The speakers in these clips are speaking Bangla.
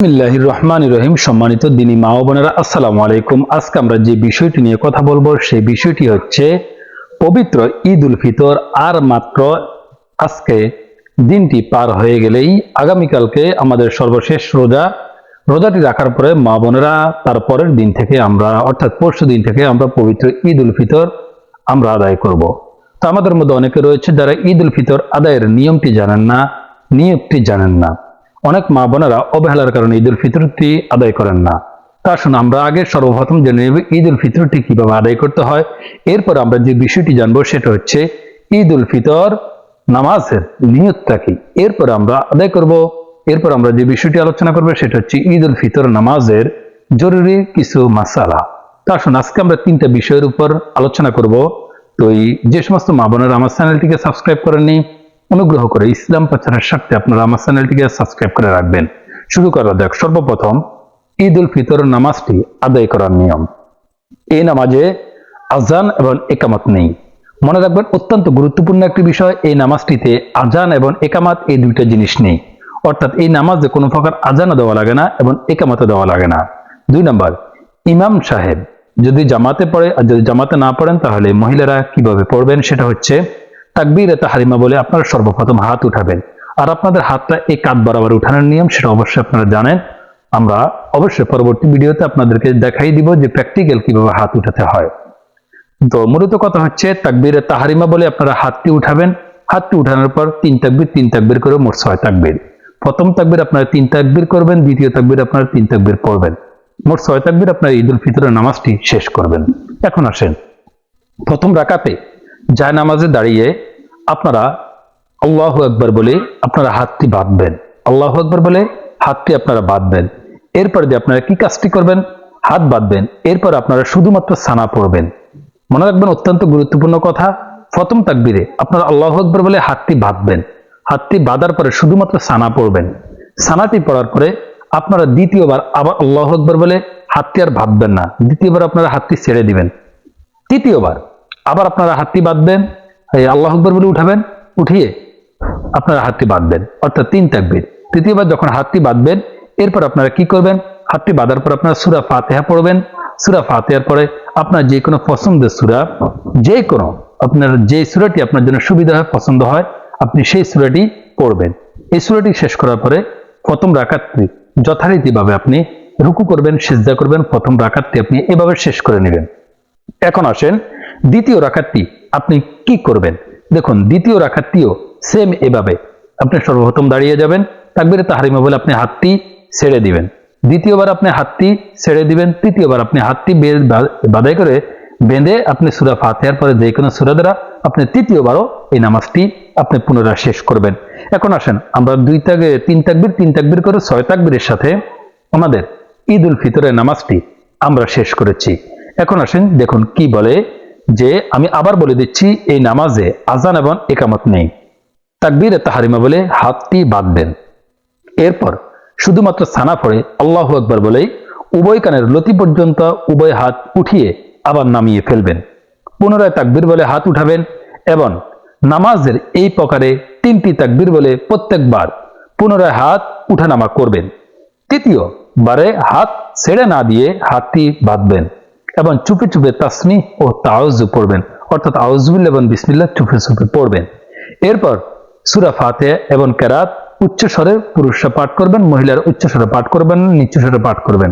বিসমিল্লাহির রহমানির রহিম। সম্মানিত দিনী মা ও বোনেরা, আসসালামু আলাইকুম। আজকে আমরা যে বিষয়টি নিয়ে কথা বলবো সেই বিষয়টি হচ্ছে পবিত্র ঈদ উল ফিতর। আর মাত্র আজকে দিনটি পার হয়ে গেলেই আগামীকালকে আমাদের সর্বশেষ রোজাটি রাখার পরে মা বোনেরা তার পরের দিন থেকে আমরা অর্থাৎ পরশু দিন থেকে আমরা পবিত্র ঈদ উল ফিতর আমরা আদায় করব। তো আমাদের মধ্যে অনেকে রয়েছে যারা ঈদ উল ফিতর আদায়ের নিয়মটি জানেন না। অনেক মা বোনেরা অবহেলার কারণে ঈদ উল ফিতরটি আদায় করেন না। তা শুনে আমরা আগে সর্বপ্রথম জেনে নেব ঈদ উল ফিতরটি কিভাবে আদায় করতে হয়। এরপর আমরা যে বিষয়টি জানবো সেটা হচ্ছে ঈদ উল ফিতর নামাজের নিয়তটা কি, এরপর আমরা আদায় করব। এরপর আমরা যে বিষয়টি আলোচনা করবো সেটা হচ্ছে ঈদ উল ফিতর নামাজের জরুরি কিছু মাসালা। তা শুনে আজকে আমরা তিনটা বিষয়ের উপর আলোচনা করব। তো যে সমস্ত মা বোনেরা আমার চ্যানেলটিকে সাবস্ক্রাইব করেননি, অনুগ্রহ করে ইসলাম প্রচারের স্বার্থে আপনারা আমার চ্যানেলটিকে সাবস্ক্রাইব করে রাখবেন। শুরু করা যাক। সর্বপ্রথম ঈদ উল ফিতর নামাজটি আদায় করার নিয়ম। এই নামাজে আজান এবং একামত নেই। মনে রাখবেন, অত্যন্ত গুরুত্বপূর্ণ একটি বিষয়, এই নামাজটিতে আজান এবং একামাত এই দুইটা জিনিস নেই। অর্থাৎ এই নামাজে কোনো প্রকার আজানও দেওয়া লাগে না এবং একামতও দেওয়া লাগে না। 2 নম্বর, ইমাম সাহেব যদি জামাতে পড়ে আর যদি জামাতে না পড়েন তাহলে মহিলারা কিভাবে পড়বেন সেটা হচ্ছে তাকবীরে তাহরিমা বলে আপনারা সর্বপ্রথম হাত উঠাবেন। আর আপনাদের হাতটা এই কাঁধ বরাবর উঠানোর নিয়ম সেটা অবশ্যই আপনারা জানেন। আমরা অবশ্যই পরবর্তী ভিডিওতে আপনাদেরকে দেখাই দিব যে প্র্যাকটিক্যাল কিভাবে হাত উঠাতে হয়। তো মূলত কথা হচ্ছে তাকবীরে তাহরিমা বলে আপনারা হাতটি উঠাবেন। হাতটি উঠানোর পর 3 তাকবীর করে মোট 6 তাকবীর। প্রথম তাকবীর আপনারা 3 তাকবীর করবেন, দ্বিতীয় তাকবীর আপনারা 3 তাকবীর পড়বেন। মোট 6 তাকবীর আপনারা ঈদ উল ফিতরের নামাজটি শেষ করবেন। এখন আসেন, প্রথম রাকাতে যায় নামাজে দাঁড়িয়ে আপনারা আল্লাহু আকবার বলে আপনারা হাতটি বাঁধবেন। আল্লাহু আকবার বলে হাতটি আপনারা বাঁধবেন। এরপর দিয়ে আপনারা কি কাজটি করবেন? হাত বাঁধবেন। এরপর আপনারা শুধুমাত্র সানা পড়বেন। মনে রাখবেন, অত্যন্ত গুরুত্বপূর্ণ কথা, প্রথম তাকবীরে আপনারা আল্লাহু আকবার বলে হাতটি বাঁধবেন। হাতটি বাঁধার পরে শুধুমাত্র সানা পড়বেন। সানাটি পড়ার পরে আপনারা দ্বিতীয়বার আবার আল্লাহু আকবার বলে হাতটি আর বাঁধবেন না। দ্বিতীয়বার আপনারা হাতটি ছেড়ে দিবেন। তৃতীয়বার আবার আপনারা হাতটি বাঁধবেন, আল্লাহু আকবার বলে উঠাবেন, উঠিয়ে আপনারা হাতটি বাঁধবেন, অর্থাৎ 3 তাকবীর। তৃতীয়বার যখন হাতটি বাঁধবেন এরপর আপনারা কি করবেন? হাতটি বাঁধার পর আপনারা সূরা ফাতিহা পড়বেন। সূরা ফাতিহার পরে আপনার যে কোনো পছন্দের সূরা, যে কোনো আপনার যে সূরাটি আপনার জন্য সুবিধা হয়, পছন্দ হয়, আপনি সেই সূরাটি পড়বেন। এই সূরাটি শেষ করার পরে প্রথম রাকাতটি যথারীতিভাবে আপনি রুকু করবেন, সিজদা করবেন। প্রথম রাকাতটি আপনি এভাবে শেষ করে নেবেন। এখন আসেন দ্বিতীয় রাকাতটি আপনি কি করবেন। দেখুন, দ্বিতীয় রাকাতটিও সেম এভাবে আপনি সর্বপ্রথম দাঁড়িয়ে যাবেন, তাকবীরে তাহরিমা বলে আপনি হাতটি ছেড়ে দিবেন। দ্বিতীয়বার আপনি হাতটি ছেড়ে দিবেন। তৃতীয়বার আপনি হাতটি বাঁধাই করে বেঁধে আপনি সূরা ফাতিহার পরে যে কোনো সূরা দ্বারা আপনি তৃতীয়বারও এই নামাজটি আপনি পুনরায় শেষ করবেন। এখন আসেন আমরা 3 তাকবীর করে 6 তাকবীরের সাথে আমাদের ঈদ উল ফিতরের নামাজটি আমরা শেষ করেছি। এখন আসেন, দেখুন কি বলে, যে আমি আবার বলে দিচ্ছি, এই নামাজে আজান এবং একামত নেই। তাকবীরে তাহরিমা বলে হাতটি বাঁধবেন। এরপর শুধুমাত্র সানা পড়ে আল্লাহু আকবার বলেই উভয় কানের লতি পর্যন্ত উভয় হাত উঠিয়ে আবার নামিয়ে ফেলবেন। পুনরায় তাকবীর বলে হাত উঠাবেন এবং নামাজের এই প্রকারে 3টি তাকবীর বলে প্রত্যেকবার পুনরায় হাত উঠানামা করবেন। তৃতীয়বারে হাত ছেড়ে না দিয়ে হাতটি বাঁধবেন এবং চুপে চুপে তাসমিহ ও তাওয়াজ্জু পড়বেন, অর্থাৎ আউযুবিল্লাহ এবং বিসমিল্লাহ চুপে চুপে পড়বেন। এরপর সূরা ফাতিহা এবং কেরাত উচ্চ স্বরে পুরুষরা পাঠ করবেন, মহিলারা উচ্চ স্বরে পাঠ করবেন, নিচু স্বরে পাঠ করবেন।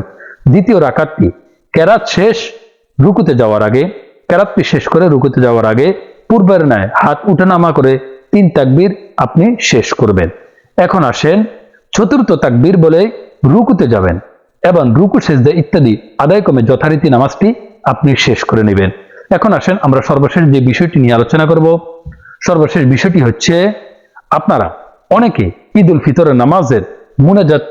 দ্বিতীয় রাকাতটি কেরাত শেষ রুকুতে যাওয়ার আগে, কেরাতটি শেষ করে রুকুতে যাওয়ার আগে পূর্বের ন্যায় হাত উঠানামা করে 3 তাকবীর আপনি শেষ করবেন। এখন আসেন, চতুর্থ তাকবীর বলে রুকুতে যাবেন এবং রুকু সিজদা ইত্যাদি আদায় ক্রমে যথারীতি নামাজটি আপনি শেষ করে নেবেন। এখন আসেন আমরা সর্বশেষ যে বিষয়টি নিয়ে আলোচনা করব। সর্বশেষ বিষয়টি হচ্ছে, আপনারা অনেকে ঈদ উল ফিতরের নামাজের মুনাজাত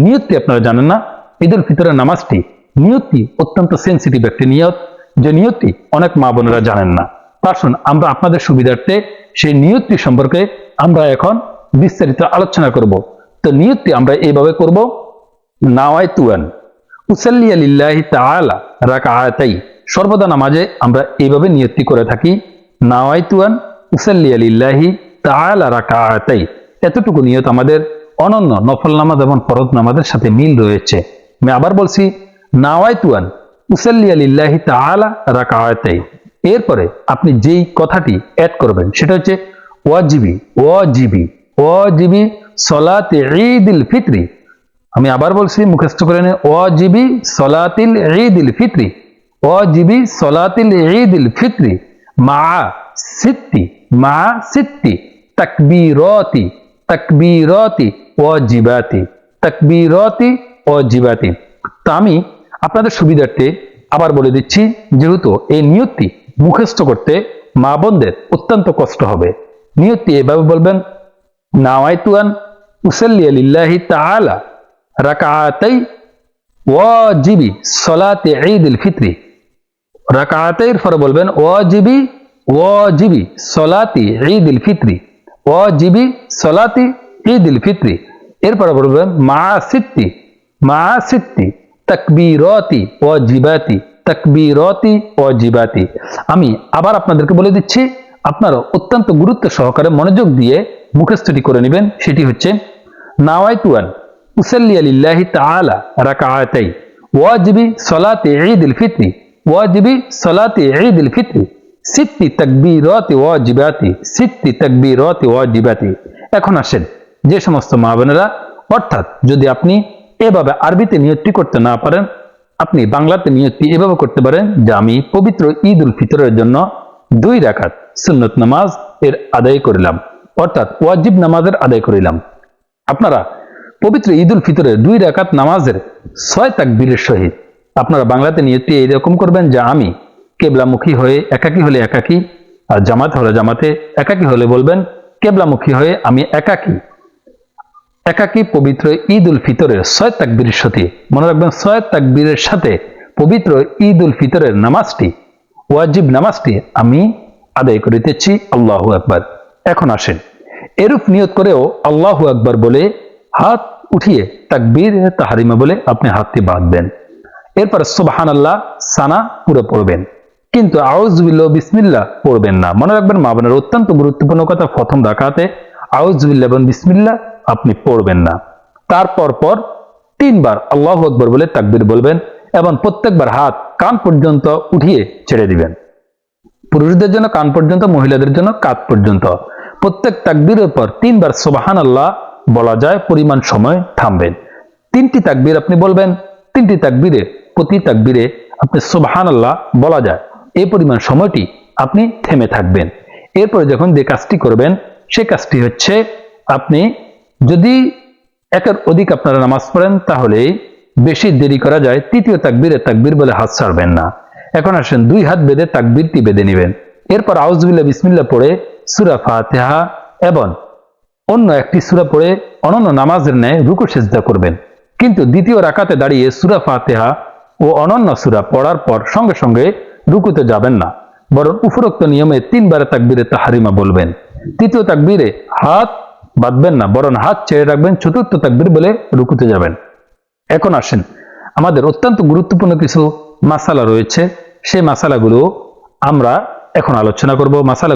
নিয়তটি আপনারা জানেন না। ঈদ উল ফিতরের নামাজটি নিয়তটি অত্যন্ত সেন্সিটিভ একটি নিয়ত, যে নিয়তটি অনেক মা বোনেরা জানেন না। আসুন আমরা আপনাদের সুবিধার্থে সেই নিয়তটি সম্পর্কে আমরা এখন বিস্তারিত আলোচনা করব। তো নিয়তটি আমরা এইভাবে করব, নাওয়াইতু আন উসাল্লি লিল্লাহি তাআলা রাকাআতাই। সর্বদা নামাজে আমরা এইভাবে নিয়তটি করে থাকি, নাওয়াইতু আন উসাল্লি লিল্লাহি তাআলা রাকাআতাই। এতটুকু নিয়ত আমাদের অনন্য নফল নামাজ এবং ফরজ নামাজের সাথে মিল রয়েছে। আমি আবার বলছি, নাওয়াইতু আন উসাল্লি লিল্লাহি তাআলা রাকাআতাইন। এরপরে আপনি যেই কথাটি অ্যাড করবেন সেটা হচ্ছে ওয়াজিবি ওয়াজিবি ওয়াজিবি সলাতে ঈদুল ফিতরি। আমি আবার বলছি, মুখস্থ করে নিন, ওয়াজিবি সলাতিল ঈদুল ফিতরি, ওয়াজিবি সলাতিল ঈদুল ফিতরি মা সিত্তি তাকবীরাতি তাকবীরাতি ওয়াজিবাতি তাকবীরাতি ওয়াজিবাতি। তো আমি আপনাদের সুবিধার্থে আবার বলে দিচ্ছি, যেহেতু এই নিয়তটি মুখস্থ করতে মা বোনদের অত্যন্ত কষ্ট হবে। নিয়তটি এভাবে বলবেন, নাওয়াইতু আন উসাল্লি লিল্লাহি তাআলা রাকাআতাই ওয়াজিবি সলাতে ঈদুল ফিতরি। রাকাআতাইর পরে বলবেন ওয়াজিবি ওয়াজিবি সলাতি ঈদুল ফিতরি, ওয়াজিবি সলাতি ঈদুল ফিতরি। এরপরে বলবেন মা সিত্তি তাকবীরাতি ওয়াজিবাতি তাকবীরাতি ওয়াজিবাতি। আমি আবার আপনাদেরকে বলে দিচ্ছি, আপনারা অত্যন্ত গুরুত্ব সহকারে মনোযোগ দিয়ে মুখস্থটি করে নেবেন। সেটি হচ্ছে, নাওয়াইতু আন উসাল্লি লিল্লাহি তাআলা রাকাআতাই ওয়াজিবি সলাতি ঈদুল ফিতরি, ওয়াজিবি সলাতি ঈদুল ফিতরি সিত্তি তাকবীরাতি ওয়াজিবাতি সিত্তি তাকবীরাতি ওয়াজিবাতি। এখন আসেন, যে সমস্ত মা বোনেরা, অর্থাৎ যদি আপনি এভাবে আরবিতে নিয়তটি করতে না পারেন, আপনি বাংলাতে নিয়তটি এভাবে করতে পারেন যে আমি পবিত্র ঈদ উল ফিতরের জন্য 2 রাকাত সুন্নত নামাজ এর আদায় করিলাম, অর্থাৎ ওয়াজিব নামাজের আদায় করিলাম। আপনারা পবিত্র ঈদ উল ফিতরের 2 রাকাত নামাজের 6 তাকবীরের সহিত আপনারা বাংলাতে নিয়তটি এইরকম করবেন যে আমি কেবলামুখী হয়ে, একাকী হলে একাকী, আর জামাত হলে জামাতে, একাকী হলে বলবেন কেবলামুখী হয়ে আমি একাকী পবিত্র ঈদ উল ফিতরের 6 তাকবীরের সাথে, মনে রাখবেন 6 তাকবীরের সাথে পবিত্র ঈদ উল ফিতরের নামাজটি, ওয়াজিব নামাজটি আমি আদায় করিতেছি। আল্লাহু আকবার। এখন আসেন, এরূপ নিয়ত করেও আল্লাহু আকবার বলে হাত উঠিয়ে তাকবীর তাহরিমা বলে আপনি হাতটি বাঁধবেন। এরপর সুবহানাল্লাহ সানা পুরো পড়বেন, কিন্তু আউযু বিল্লাহ বিসমিল্লাহ পড়বেন না। মনে রাখবেন মা বোনের অত্যন্ত গুরুত্বপূর্ণ কথা, প্রথম রাকাতে আউযু বিল্লাহ এবং বিসমিল্লাহ আপনি পড়বেন না। তারপর 3 বার আল্লাহু আকবার বলে তাকবীর বলবেন এবং প্রত্যেকবার হাত কান পর্যন্ত উঠিয়ে ছেড়ে দিবেন। পুরুষদের জন্য কান পর্যন্ত, মহিলাদের জন্য কাঁধ পর্যন্ত। প্রত্যেক তাকবীরের পর 3 বার সুবহানাল্লাহ বলা যায় পরিমাণ সময় থামবেন। 3টি তাকবীর আপনি বলবেন, 3টি তাকবীরে প্রতি তাকবীরে আপনি সুবহানাল্লাহ বলা যায় এই পরিমাণ সময়টি আপনি থেমে থাকবেন। এরপরে যখন যে কাজটি করবেন সেই কাজটি হচ্ছে, আপনি যদি একের অধিক আপনারা নামাজ পড়েন তাহলে বেশি দেরি করা যায়, 3য় তাকবীরে তাকবীর বলে হাত ছাড়বেন না। এখন আসেন, 2 হাত বেঁধে তাকবীরটি বেঁধে নেবেন। এরপর আউযু বিল্লাহ বিসমিল্লাহ পড়ে সূরা ফাতিহা এবং অন্য একটি সূরা পড়ে অনন্য নামাজের ন্যায় রুকু সিজদা করবেন। কিন্তু দ্বিতীয় রাকাতে দাঁড়িয়ে সূরা ফাতিহা ও অনন্য সূরা পড়ার পর সঙ্গে সঙ্গে রুকুতে যাবেন না, বরং উপরোক্ত নিয়মে 3 বার তাকবীরে তাহরিমা বলবেন। 3য় তাকবীরে হাত বাঁধবেন না, বরং হাত ছেড়ে রাখবেন। 4র্থ তাকবীর বলে রুকুতে যাবেন। এখন আসেন, আমাদের অত্যন্ত গুরুত্বপূর্ণ কিছু মাসালা রয়েছে, সেই মাসালাগুলো আমরা এখন আলোচনা করব। মাসালা